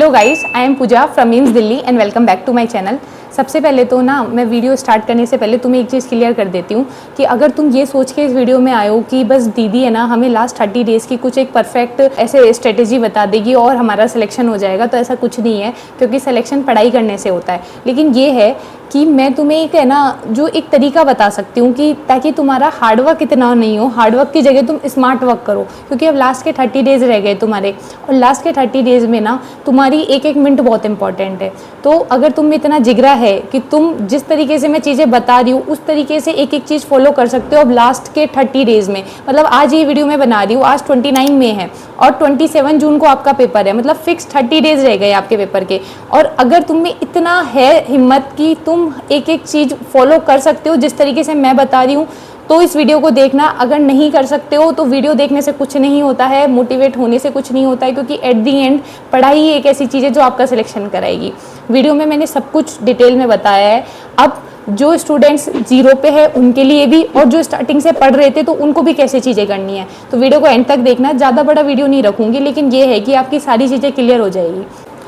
Hello guys, I am Pooja from AIIMS Delhi and welcome back to my channel. सबसे पहले तो ना मैं वीडियो स्टार्ट करने से पहले तुम्हें एक चीज़ क्लियर कर देती हूँ कि अगर तुम ये सोच के इस वीडियो में आए हो कि बस दीदी है ना हमें लास्ट 30 डेज़ की कुछ एक परफेक्ट ऐसे स्ट्रेटेजी बता देगी और हमारा सिलेक्शन हो जाएगा, तो ऐसा कुछ नहीं है, क्योंकि सिलेक्शन पढ़ाई करने से होता है। लेकिन ये है कि मैं तुम्हें एक है ना जो एक तरीका बता सकती हूँ कि ताकि तुम्हारा हार्डवर्क इतना नहीं हो, हार्डवर्क की जगह तुम स्मार्ट वर्क करो, क्योंकि अब लास्ट के 30 डेज़ रह गए तुम्हारे, और लास्ट के 30 डेज़ में ना तुम्हारी एक एक मिनट बहुत इंपॉर्टेंट है। तो अगर तुम में इतना जिगरा है कि तुम जिस तरीके से मैं चीज़ें बता रही हूँ उस तरीके से एक एक चीज़ फॉलो कर सकते हो अब लास्ट के 30 डेज़ में, मतलब आज ये वीडियो मैं बना रही हूँ, आज 29 मई है और 27 जून को आपका पेपर है, मतलब फिक्स 30 डेज़ रह गए आपके पेपर के। और अगर तुम में इतना है हिम्मत कि तुम एक एक चीज़ फॉलो कर सकते हो जिस तरीके से मैं बता रही हूँ, तो इस वीडियो को देखना। अगर नहीं कर सकते हो तो वीडियो देखने से कुछ नहीं होता है, मोटिवेट होने से कुछ नहीं होता है, क्योंकि एट दी एंड पढ़ाई ही एक ऐसी चीज़ है जो आपका सिलेक्शन कराएगी। वीडियो में मैंने सब कुछ डिटेल में बताया है। अब जो स्टूडेंट्स जीरो पे है उनके लिए भी, और जो स्टार्टिंग से पढ़ रहे थे तो उनको भी कैसे चीज़ें करनी है, तो वीडियो को एंड तक देखना। ज़्यादा बड़ा वीडियो नहीं रखूँगी, लेकिन ये है कि आपकी सारी चीज़ें क्लियर हो जाएगी।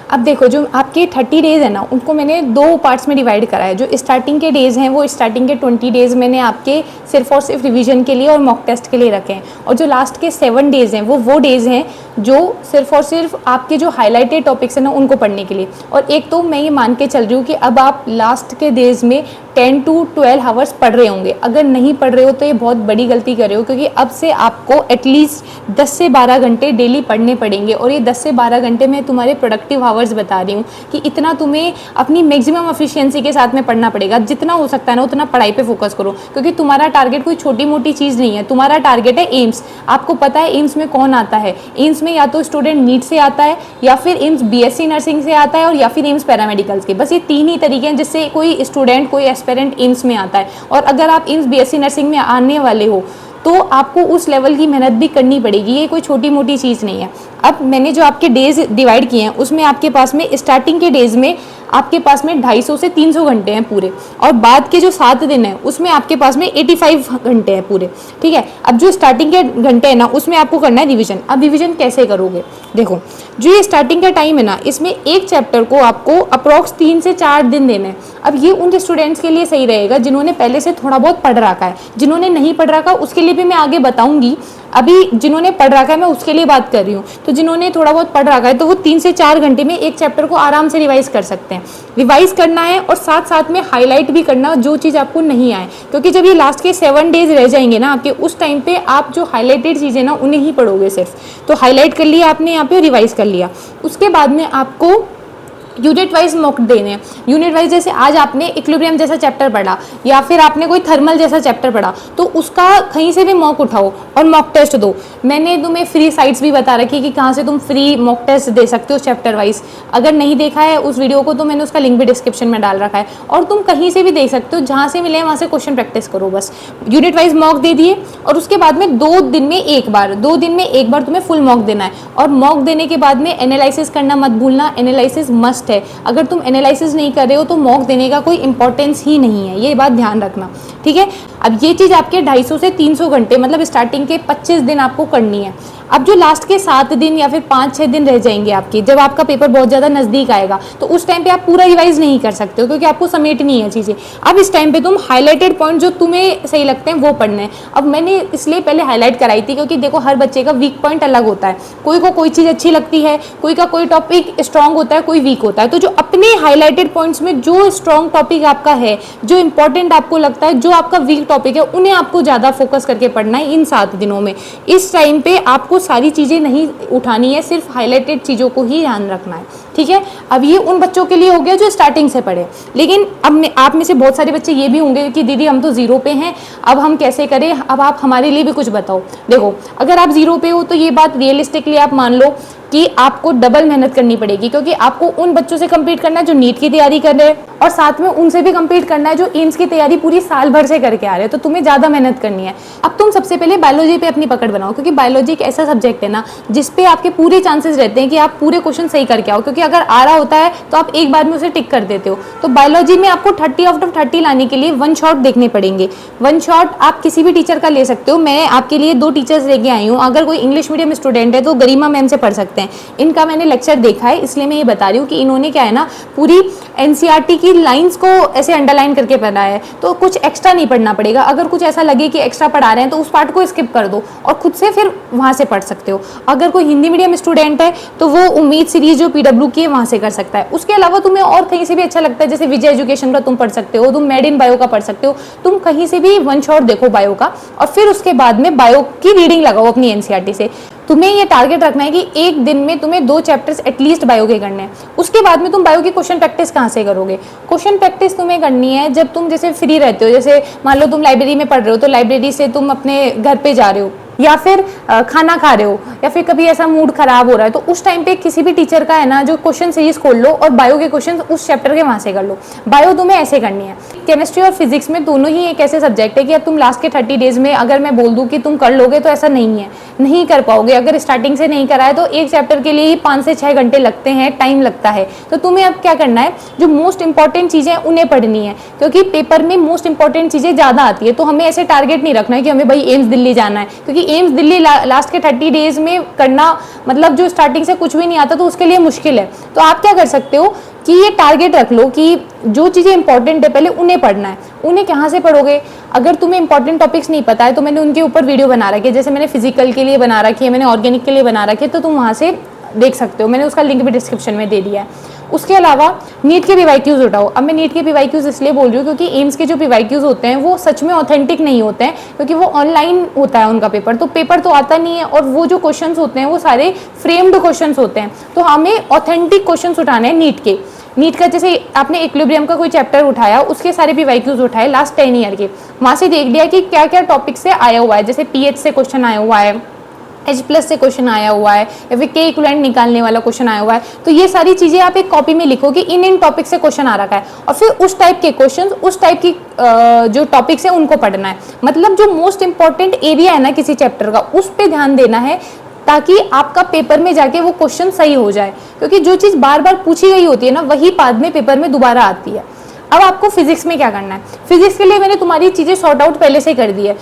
अब देखो, जो आपके 30 डेज़ है ना उनको मैंने 2 पार्ट्स में डिवाइड करा है। जो स्टार्टिंग के डेज़ हैं वो स्टार्टिंग के 20 डेज़ मैंने आपके सिर्फ और सिर्फ रिवीजन के लिए और मॉक टेस्ट के लिए रखे हैं, और जो लास्ट के 7 डेज़ हैं वो डेज़ हैं जो सिर्फ और सिर्फ आपके जो हाईलाइटेड टॉपिक्स हैं ना उनको पढ़ने के लिए। और एक तो मैं ये मान के चल रही हूँ कि अब आप लास्ट के डेज़ में 10 to 12 आवर्स पढ़ रहे होंगे। अगर नहीं पढ़ रहे हो तो ये बहुत बड़ी गलती कर रहे हो, क्योंकि अब से आपको एटलीस्ट 10 से 12 घंटे डेली पढ़ने पड़ेंगे। और ये 10 से 12 घंटे में तुम्हारे प्रोडक्टिव आवर्स बता रही हूँ कि इतना तुम्हें अपनी मैक्सिमम एफिशिएंसी के साथ में पढ़ना पड़ेगा। जितना हो सकता है ना उतना पढ़ाई पे फोकस करो, क्योंकि तुम्हारा टारगेट कोई छोटी मोटी चीज़ नहीं है। तुम्हारा टारगेट है एम्स। आपको पता है एम्स में कौन आता है? एम्स में या तो स्टूडेंट नीट से आता है, या फिर एम्स बीएससी नर्सिंग से आता है, और या फिर एम्स पैरामेडिकल्स के। बस ये 3 ही तरीके हैं जिससे कोई स्टूडेंट कोई एस्पिरेंट एम्स में आता है। और अगर आप एम्स बीएससी नर्सिंग में आने वाले हो तो आपको उस लेवल की मेहनत भी करनी पड़ेगी, ये कोई छोटी मोटी चीज़ नहीं है। अब मैंने जो आपके डेज़ डिवाइड किए हैं उसमें आपके पास में स्टार्टिंग के डेज़ में आपके पास में 250 से 300 घंटे हैं पूरे, और बाद के जो 7 दिन हैं उसमें आपके पास में 85 घंटे हैं पूरे, ठीक है। अब जो स्टार्टिंग के घंटे हैं ना उसमें आपको करना है रिवीजन। अब रिवीजन कैसे करोगे? देखो, जो ये स्टार्टिंग का टाइम है ना इसमें एक चैप्टर को आपको अप्रॉक्स 3 से 4 दिन देने हैं। अब ये उन स्टूडेंट्स के लिए सही रहेगा जिन्होंने पहले से थोड़ा बहुत पढ़ रखा है। जिन्होंने नहीं पढ़ रखा उसके लिए भी मैं आगे बताऊंगी, अभी जिन्होंने पढ़ रखा है मैं उसके लिए बात कर रही हूँ। तो जिन्होंने थोड़ा बहुत पढ़ रखा है तो वो 3 से 4 घंटे में एक चैप्टर को आराम से रिवाइज कर सकते हैं। रिवाइज करना है और साथ साथ में हाईलाइट भी करना जो चीज़ आपको नहीं आए, क्योंकि जब ये लास्ट के 7 डेज रह जाएंगे ना आपके, उस टाइम पे आप जो हाईलाइटेड चीज़ें ना उन्हें ही पढ़ोगे सिर्फ। तो हाईलाइट कर लिया आपने यहाँ पे, रिवाइज कर लिया। उसके बाद में आपको यूनिट वाइज मॉक देने हैं। यूनिट वाइज जैसे आज आपने इक्विलिब्रियम जैसा चैप्टर पढ़ा या फिर आपने कोई थर्मल जैसा चैप्टर पढ़ा, तो उसका कहीं से भी मॉक उठाओ और मॉक टेस्ट दो। मैंने तुम्हें फ्री साइट्स भी बता रखी कि कहाँ से तुम फ्री मॉक टेस्ट दे सकते हो चैप्टर वाइज। अगर नहीं देखा है उस वीडियो को तो मैंने उसका लिंक भी डिस्क्रिप्शन में डाल रखा है, और तुम कहीं से भी देख सकते हो, जहाँ से मिले वहाँ से क्वेश्चन प्रैक्टिस करो। बस यूनिट वाइज मॉक दे दिए, और उसके बाद में 2 दिन में एक बार तुम्हें फुल मॉक देना है। और मॉक देने के बाद में एनालिसिस करना मत भूलना, एनालिसिस मस्ट है। अगर तुम एनालिसिस नहीं कर रहे हो तो मॉक देने का कोई इंपॉर्टेंस ही नहीं है, ये बात ध्यान रखना, ठीक है। अब ये चीज़ आपके 250 से 300 घंटे मतलब स्टार्टिंग के 25 दिन आपको करनी है। अब जो लास्ट के 7 दिन या फिर 5-6 दिन रह जाएंगे आपके, जब आपका पेपर बहुत ज़्यादा नज़दीक आएगा तो उस टाइम पे आप पूरा रिवाइज नहीं कर सकते हो, क्योंकि आपको समेटनी है चीज़ें। अब इस टाइम पे तुम हाईलाइटेड पॉइंट जो तुम्हें सही लगते हैं वो पढ़ने हैं। अब मैंने इसलिए पहले हाईलाइट कराई थी क्योंकि देखो हर बच्चे का वीक पॉइंट अलग होता है। कोई को कोई चीज़ अच्छी लगती है, कोई का कोई टॉपिक स्ट्रॉन्ग होता है, कोई वीक होता है। तो जो अपने हाईलाइटेड पॉइंट्स में जो स्ट्रॉन्ग टॉपिक आपका है, जो इंपॉर्टेंट आपको लगता है, जो आपका वीक टॉपिक है, उन्हें आपको ज़्यादा फोकस करके पढ़ना है इन 7 दिनों में। इस टाइम पे आपको सारी चीज़ें नहीं उठानी है, सिर्फ हाईलाइटेड चीज़ों को ही ध्यान रखना है, ठीक है। अब ये उन बच्चों के लिए हो गया जो स्टार्टिंग से पढ़े। लेकिन अब आप में से बहुत सारे बच्चे ये भी होंगे कि दीदी हम तो जीरो पे हैं, अब हम कैसे करें? अब आप हमारे लिए भी कुछ बताओ। देखो, अगर आप जीरो पे हो तो ये बात रियलिस्टिकली आप मान लो कि आपको डबल मेहनत करनी पड़ेगी, क्योंकि आपको उन बच्चों से कम्पीट करना है जो नीट की तैयारी कर रहे हैं, और साथ में उनसे भी कम्पीट करना है जो एम्स की तैयारी पूरी साल भर से करके आ रहे हैं, तो तुम्हें ज़्यादा मेहनत करनी है। अब तुम सबसे पहले बायोलॉजी पे अपनी पकड़ बनाओ, क्योंकि बायोलॉजी एक ऐसा सब्जेक्ट है ना जिसपे आपके पूरे चांसेस रहते हैं कि आप पूरे क्वेश्चन सही करके आओ, क्योंकि अगर आ रहा होता है तो आप एक बार में उसे टिक कर देते हो। तो बायोलॉजी में आपको 30 आउट ऑफ 30 लाने के लिए वन शॉट देखने पड़ेंगे। वन शॉट आप किसी भी टीचर का ले सकते हो, मैं आपके लिए 2 टीचर्स लेके आई हूँ। अगर कोई इंग्लिश मीडियम स्टूडेंट है तो गरिमा मैम से पढ़ सकते हैं, इनका मैंने लेक्चर देखा है, इसलिए मैं ये बता रही हूँ कि इन्होंने क्या है ना पूरी एनसीईआरटी की लाइंस को ऐसे अंडरलाइन करके पढ़ाया है, तो कुछ एक्स्ट्रा नहीं पढ़ना पड़ेगा। अगर कुछ ऐसा लगे कि एक्स्ट्रा पढ़ा रहे हैं तो उस पार्ट को स्किप कर दो और खुद से फिर वहाँ से पढ़ सकते हो। अगर कोई हिंदी मीडियम स्टूडेंट है तो वो उम्मीद सीरीज जो पीडब्ल्यू की है वहाँ से कर सकता है। उसके अलावा तुम्हें और कहीं से भी अच्छा लगता है, जैसे विजय एजुकेशन का तुम पढ़ सकते हो, तुम मेड इन बायो का पढ़ सकते हो, तुम कहीं से भी वन शॉट देखो बायो का, और फिर उसके बाद में बायो की रीडिंग लगाओ अपनी एनसीईआरटी से। तुम्हें ये टारगेट रखना है कि एक दिन में तुम्हें 2 चैप्टर्स एटलीस्ट बायो के करने हैं। उसके बाद में तुम बायो की क्वेश्चन प्रैक्टिस कहाँ से करोगे? क्वेश्चन प्रैक्टिस तुम्हें करनी है जब तुम जैसे फ्री रहते हो, जैसे मान लो तुम लाइब्रेरी में पढ़ रहे हो तो लाइब्रेरी से तुम अपने घर पे जा रहे हो, या फिर खाना खा रहे हो, या फिर कभी ऐसा मूड खराब हो रहा है, तो उस टाइम पे किसी भी टीचर का है ना जो क्वेश्चन सीरीज खोल लो और बायो के क्वेश्चन उस चैप्टर के वहां से कर लो। बायो तुम्हें ऐसे करनी है। केमिस्ट्री और फिजिक्स में दोनों ही एक ऐसे सब्जेक्ट है कि अब तुम लास्ट के 30 डेज में अगर मैं बोल दूं कि तुम कर लोगे तो ऐसा नहीं है, नहीं कर पाओगे। अगर स्टार्टिंग से नहीं करा है तो एक चैप्टर के लिए ही 5 से 6 घंटे लगते हैं, टाइम लगता है। तो तुम्हें अब क्या करना है, जो मोस्ट इंपॉर्टेंट चीजें उन्हें पढ़नी है, क्योंकि पेपर में मोस्ट इंपॉर्टेंट चीजें ज्यादा आती है। तो हमें ऐसे टारगेट नहीं रखना है कि हमें भाई एम्स दिल्ली जाना है, क्योंकि एम्स दिल्ली लास्ट के 30 डेज में करना मतलब जो स्टार्टिंग से कुछ भी नहीं आता तो उसके लिए मुश्किल है। तो आप क्या कर सकते हो कि ये टारगेट रख लो कि जो चीज़ें इंपॉर्टेंट है पहले उन्हें पढ़ना है। उन्हें कहाँ से पढ़ोगे? अगर तुम्हें इंपॉर्टेंट टॉपिक्स नहीं पता है तो मैंने उनके ऊपर वीडियो बना रखी है, जैसे मैंने फिजिकल के लिए बना रखी है, मैंने ऑर्गेनिक के लिए बना रखी है, तो तुम वहाँ से देख सकते हो, मैंने उसका लिंक भी डिस्क्रिप्शन में दे दिया है। उसके अलावा नीट के पीवाईक्यूज उठाओ। अब मैं नीट के पीवाईक्यूज इसलिए बोल रही हूँ क्योंकि एम्स के जो पीवाईक्यूज होते हैं वो सच में ऑथेंटिक नहीं होते हैं, क्योंकि वो ऑनलाइन होता है उनका पेपर, तो पेपर तो आता नहीं है, और वो जो क्वेश्चंस होते हैं वो सारे फ्रेम्ड क्वेश्चंस होते हैं। तो हमें ऑथेंटिक क्वेश्चंस उठाने हैं नीट के। नीट का जैसे आपने इक्विलिब्रियम का कोई चैप्टर उठाया, उसके सारे पीवाईक्यूज उठाए लास्ट 10 ईयर के, वहाँ से देख लिया कि क्या क्या टॉपिक से आया हुआ है, जैसे पीएच से क्वेश्चन आया हुआ है, H+ से क्वेश्चन आया हुआ है, या फिर के इक्विवेलेंट निकालने वाला क्वेश्चन आया हुआ है। तो ये सारी चीजें आप एक कॉपी में लिखो कि इन टॉपिक से क्वेश्चन आ रखा है, और फिर उस टाइप के क्वेश्चन, उस टाइप की जो टॉपिक्स है उनको पढ़ना है। मतलब जो मोस्ट इंपॉर्टेंट एरिया है ना किसी चैप्टर का, उस पर ध्यान देना है, ताकि आपका पेपर में जाके वो क्वेश्चन सही हो जाए। क्योंकि जो चीज़ बार बार पूछी गई होती है ना, वही बाद में पेपर में दोबारा आती है। अब आपको फिजिक्स में क्या करना है? फिजिक्स के लिए मैंने तुम्हारी चीज़ें सॉर्ट आउट पहले से कर दी है।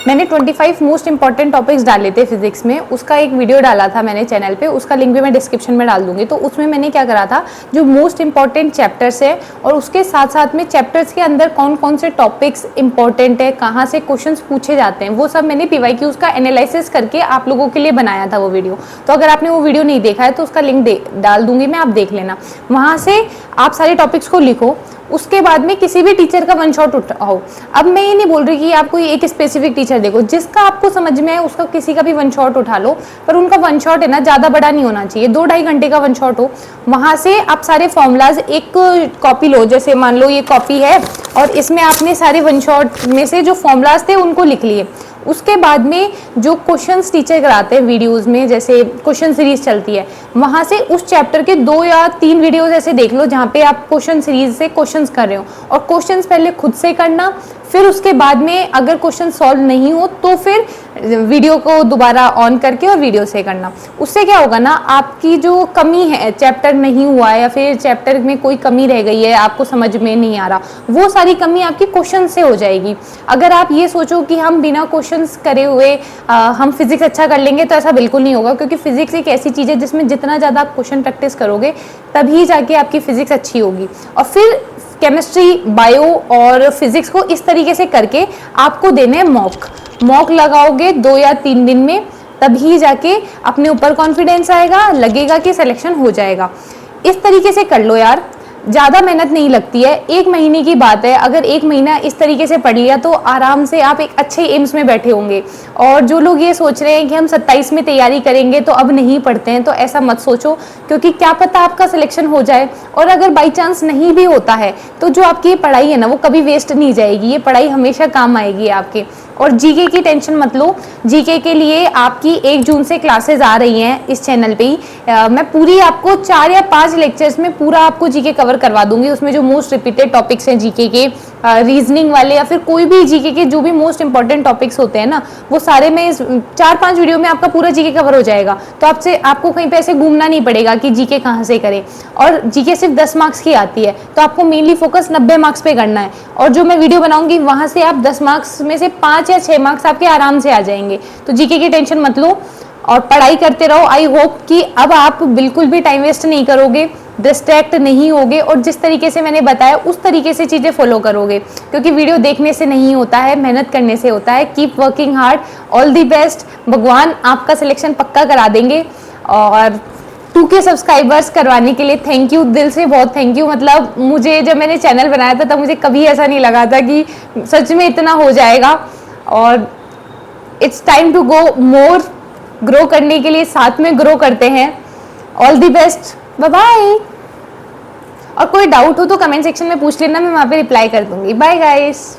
मैंने 25 मोस्ट इंपॉर्टेंट टॉपिक्स डाले थे फिजिक्स में, उसका एक वीडियो डाला था मैंने चैनल पे, उसका लिंक भी मैं डिस्क्रिप्शन में डाल दूंगी। तो उसमें मैंने क्या करा था, जो मोस्ट इंपॉर्टेंट चैप्टर्स है और उसके साथ साथ में चैप्टर्स के अंदर कौन कौन से टॉपिक्स इंपॉर्टेंट है, कहाँ से क्वेश्चंस पूछे जाते हैं, वो सब मैंने पीवाईक्यूज का एनालिसिस करके आप लोगों के लिए बनाया था वो वीडियो। तो अगर आपने वो वीडियो नहीं देखा है तो उसका लिंक डाल दूंगी मैं, आप देख लेना। वहाँ से आप सारे टॉपिक्स को लिखो, उसके बाद में किसी भी टीचर का वन शॉट उठाओ। अब मैं ये नहीं बोल रही कि आप कोई एक स्पेसिफिक टीचर देखो, जिसका आपको समझ में है उसका किसी का भी वन शॉट उठा लो, पर उनका वन शॉट है ना ज़्यादा बड़ा नहीं होना चाहिए, 2-2.5 घंटे का वन शॉट हो। वहाँ से आप सारे फॉर्मूलाज एक कॉपी लो, जैसे मान लो ये कॉपी है और इसमें आपने सारे वन शॉट में से जो फॉर्मूलाज थे उनको लिख लिए। उसके बाद में जो क्वेश्चंस टीचर कराते हैं वीडियोस में, जैसे क्वेश्चन सीरीज चलती है, वहाँ से उस चैप्टर के 2 या 3 वीडियोस ऐसे देख लो जहाँ पे आप क्वेश्चन सीरीज से क्वेश्चंस कर रहे हो, और क्वेश्चंस पहले खुद से करना, फिर उसके बाद में अगर क्वेश्चन सॉल्व नहीं हो तो फिर वीडियो को दोबारा ऑन करके और वीडियो से करना। उससे क्या होगा ना, आपकी जो कमी है, चैप्टर नहीं हुआ है या फिर चैप्टर में कोई कमी रह गई है, आपको समझ में नहीं आ रहा, वो सारी कमी आपकी क्वेश्चन से हो जाएगी। अगर आप ये सोचो कि हम बिना क्वेश्चंस करे हुए हम फिजिक्स अच्छा कर लेंगे, तो ऐसा बिल्कुल नहीं होगा, क्योंकि फिजिक्स एक ऐसी चीज़ है जिसमें जितना ज़्यादा आप क्वेश्चन प्रैक्टिस करोगे तभी जाके आपकी फिजिक्स अच्छी होगी। और फिर केमिस्ट्री, बायो और फिजिक्स को इस तरीके से करके आपको देने मॉक लगाओगे 2 या 3 दिन में, तभी जाके अपने ऊपर कॉन्फिडेंस आएगा, लगेगा कि सिलेक्शन हो जाएगा। इस तरीके से कर लो यार, ज़्यादा मेहनत नहीं लगती है, 1 महीने की बात है। अगर 1 महीना इस तरीके से पढ़ लिया तो आराम से आप एक अच्छे एम्स में बैठे होंगे। और जो लोग ये सोच रहे हैं कि हम 27 में तैयारी करेंगे तो अब नहीं पढ़ते हैं, तो ऐसा मत सोचो, क्योंकि क्या पता आपका सिलेक्शन हो जाए। और अगर बाई चांस नहीं भी होता है तो जो आपकी ये पढ़ाई है ना, वो कभी वेस्ट नहीं जाएगी, ये पढ़ाई हमेशा काम आएगी आपके। और जीके की टेंशन मत लो, जीके के लिए आपकी 1 जून से क्लासेस आ रही हैं इस चैनल पे ही। मैं पूरी आपको 4 या 5 लेक्चर्स में पूरा आपको जीके कवर करवा दूंगी। उसमें जो मोस्ट रिपीटेड टॉपिक्स हैं जीके के, रीजनिंग वाले या फिर कोई भी जीके के जो भी मोस्ट इंपॉर्टेंट टॉपिक्स होते हैं ना, वो सारे में 4-5 वीडियो में आपका पूरा जीके कवर हो जाएगा। तो आपको कहीं पे ऐसे घूमना नहीं पड़ेगा कि जीके कहाँ से करें। और जीके सिर्फ 10 मार्क्स की आती है, तो आपको मेनली फोकस 90 मार्क्स पे करना है। और जो मैं वीडियो बनाऊंगी वहां से आप 10 मार्क्स में से 5 या 6 मार्क्स आपके आराम से आ जाएंगे। तो जीके की टेंशन मत लो और पढ़ाई करते रहो। आई होप कि अब आप बिल्कुल भी टाइम वेस्ट नहीं करोगे, डिस्ट्रैक्ट नहीं होगे और जिस तरीके से मैंने बताया उस तरीके से चीज़ें फॉलो करोगे, क्योंकि वीडियो देखने से नहीं होता है, मेहनत करने से होता है। Keep working hard, all the best. भगवान आपका सिलेक्शन पक्का करा देंगे। और 2K सब्सक्राइबर्स करवाने के लिए थैंक यू, दिल से बहुत थैंक यू। मतलब मुझे जब मैंने चैनल बनाया था तब मुझे कभी ऐसा नहीं लगा था कि सच में इतना हो जाएगा। और it's time to go more, grow करने के लिए साथ में ग्रो करते हैं। All the best, bye bye. और कोई डाउट हो तो कमेंट सेक्शन में पूछ लेना, मैं वहाँ पे रिप्लाई कर दूंगी। Bye guys.